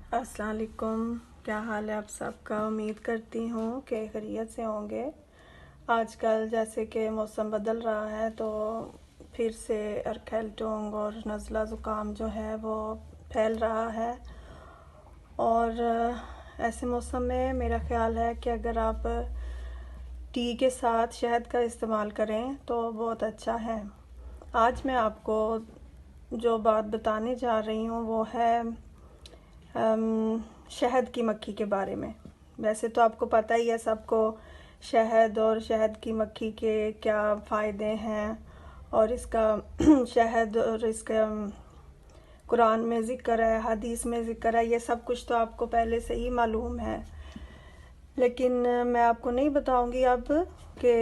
अस्सलाम वालेकुम। क्या हाल है आप सबका? उम्मीद करती हूँ कि खैरियत से होंगे। आजकल जैसे कि मौसम बदल रहा है तो फिर से अर्केल्टोंग और नज़ला ज़ुकाम जो है वो फैल रहा है। और ऐसे मौसम में मेरा ख़्याल है कि अगर आप टी के साथ शहद का इस्तेमाल करें तो बहुत अच्छा है। आज मैं आपको जो बात बताने जा रही हूँ वो है शहद की मक्खी के बारे में। वैसे तो आपको पता ही है सबको शहद और शहद की मक्खी के क्या फ़ायदे हैं और इसका शहद और इसका कुरान में ज़िक्र है, हदीस में ज़िक्र है, ये सब कुछ तो आपको पहले से ही मालूम है। लेकिन मैं आपको नहीं बताऊंगी अब कि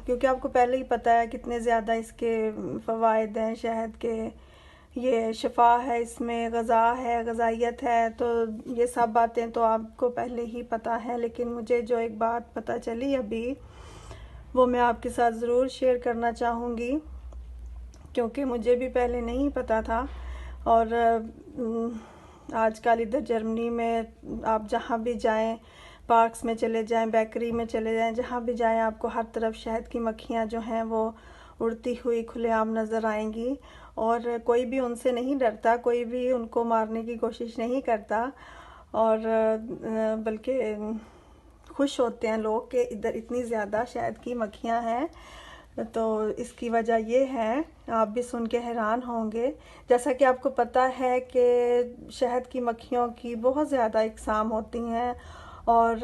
क्योंकि आपको पहले ही पता है कितने ज़्यादा इसके फ़वाइद हैं शहद के। ये शिफा है, इसमें ग़ज़ा है, ग़ज़ाइयत है, तो ये सब बातें तो आपको पहले ही पता है। लेकिन मुझे जो एक बात पता चली अभी वो मैं आपके साथ ज़रूर शेयर करना चाहूँगी क्योंकि मुझे भी पहले नहीं पता था। और आजकल इधर जर्मनी में आप जहाँ भी जाएं, पार्क्स में चले जाएं, बेकरी में चले जाएं, जहाँ भी जाएं आपको हर तरफ शहद की मक्खियाँ जो हैं वो उड़ती हुई खुलेआम नज़र आएंगी। और कोई भी उनसे नहीं डरता, कोई भी उनको मारने की कोशिश नहीं करता और बल्कि खुश होते हैं लोग कि इधर इतनी ज़्यादा शहद की मक्खियाँ हैं। तो इसकी वजह ये है, आप भी सुन के हैरान होंगे। जैसा कि आपको पता है कि शहद की मक्खियों की बहुत ज़्यादा इकसाम होती हैं और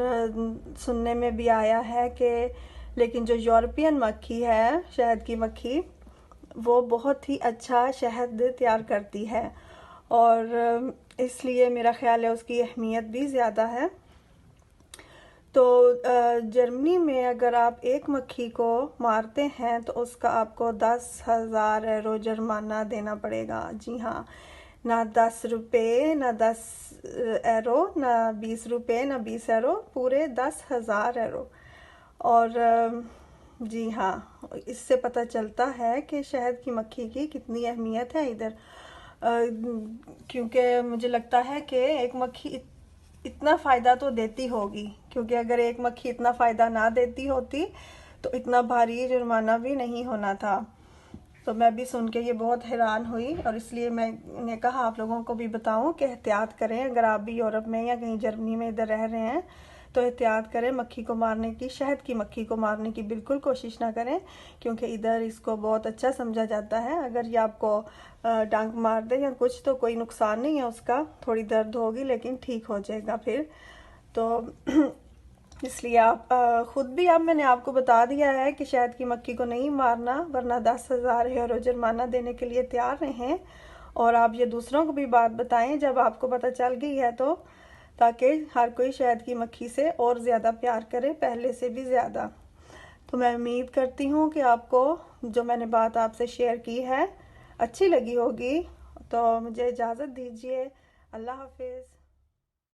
सुनने में भी आया है कि लेकिन जो यूरोपियन मक्खी है, शहद की मक्खी, वो बहुत ही अच्छा शहद तैयार करती है और इसलिए मेरा ख्याल है उसकी अहमियत भी ज़्यादा है। तो जर्मनी में अगर आप एक मक्खी को मारते हैं तो उसका आपको 10,000 यूरो जुर्माना देना पड़ेगा। जी हाँ, ना 10 रुपये, ना 10 यूरो, ना 20 रुपये, ना 20 यूरो, पूरे 10,000 यूरो। और जी हाँ, इससे पता चलता है कि शहद की मक्खी की कितनी अहमियत है इधर। क्योंकि मुझे लगता है कि एक मक्खी इतना फ़ायदा तो देती होगी, क्योंकि अगर एक मक्खी इतना फ़ायदा ना देती होती तो इतना भारी जुर्माना भी नहीं होना था। तो मैं भी सुन के ये बहुत हैरान हुई और इसलिए मैंने कहा आप लोगों को भी बताऊं कि एहतियात करें। अगर आप भी यूरोप में या कहीं जर्मनी में इधर रह रहे हैं तो एहतियात करें, मक्खी को मारने की, शहद की मक्खी को मारने की बिल्कुल कोशिश ना करें क्योंकि इधर इसको बहुत अच्छा समझा जाता है। अगर ये आपको डंक मार दे या कुछ तो कोई नुकसान नहीं है उसका, थोड़ी दर्द होगी लेकिन ठीक हो जाएगा फिर। तो इसलिए आप खुद भी, अब मैंने आपको बता दिया है कि शहद की मक्खी को नहीं मारना वरना 10,000 यूरो जुर्माना देने के लिए तैयार रहें। और आप ये दूसरों को भी बात बताएं जब आपको पता चल गई है तो, ताकि हर कोई शहद की मक्खी से और ज़्यादा प्यार करे, पहले से भी ज़्यादा। तो मैं उम्मीद करती हूँ कि आपको जो मैंने बात आपसे शेयर की है अच्छी लगी होगी। तो मुझे इजाज़त दीजिए। अल्लाह हाफिज़।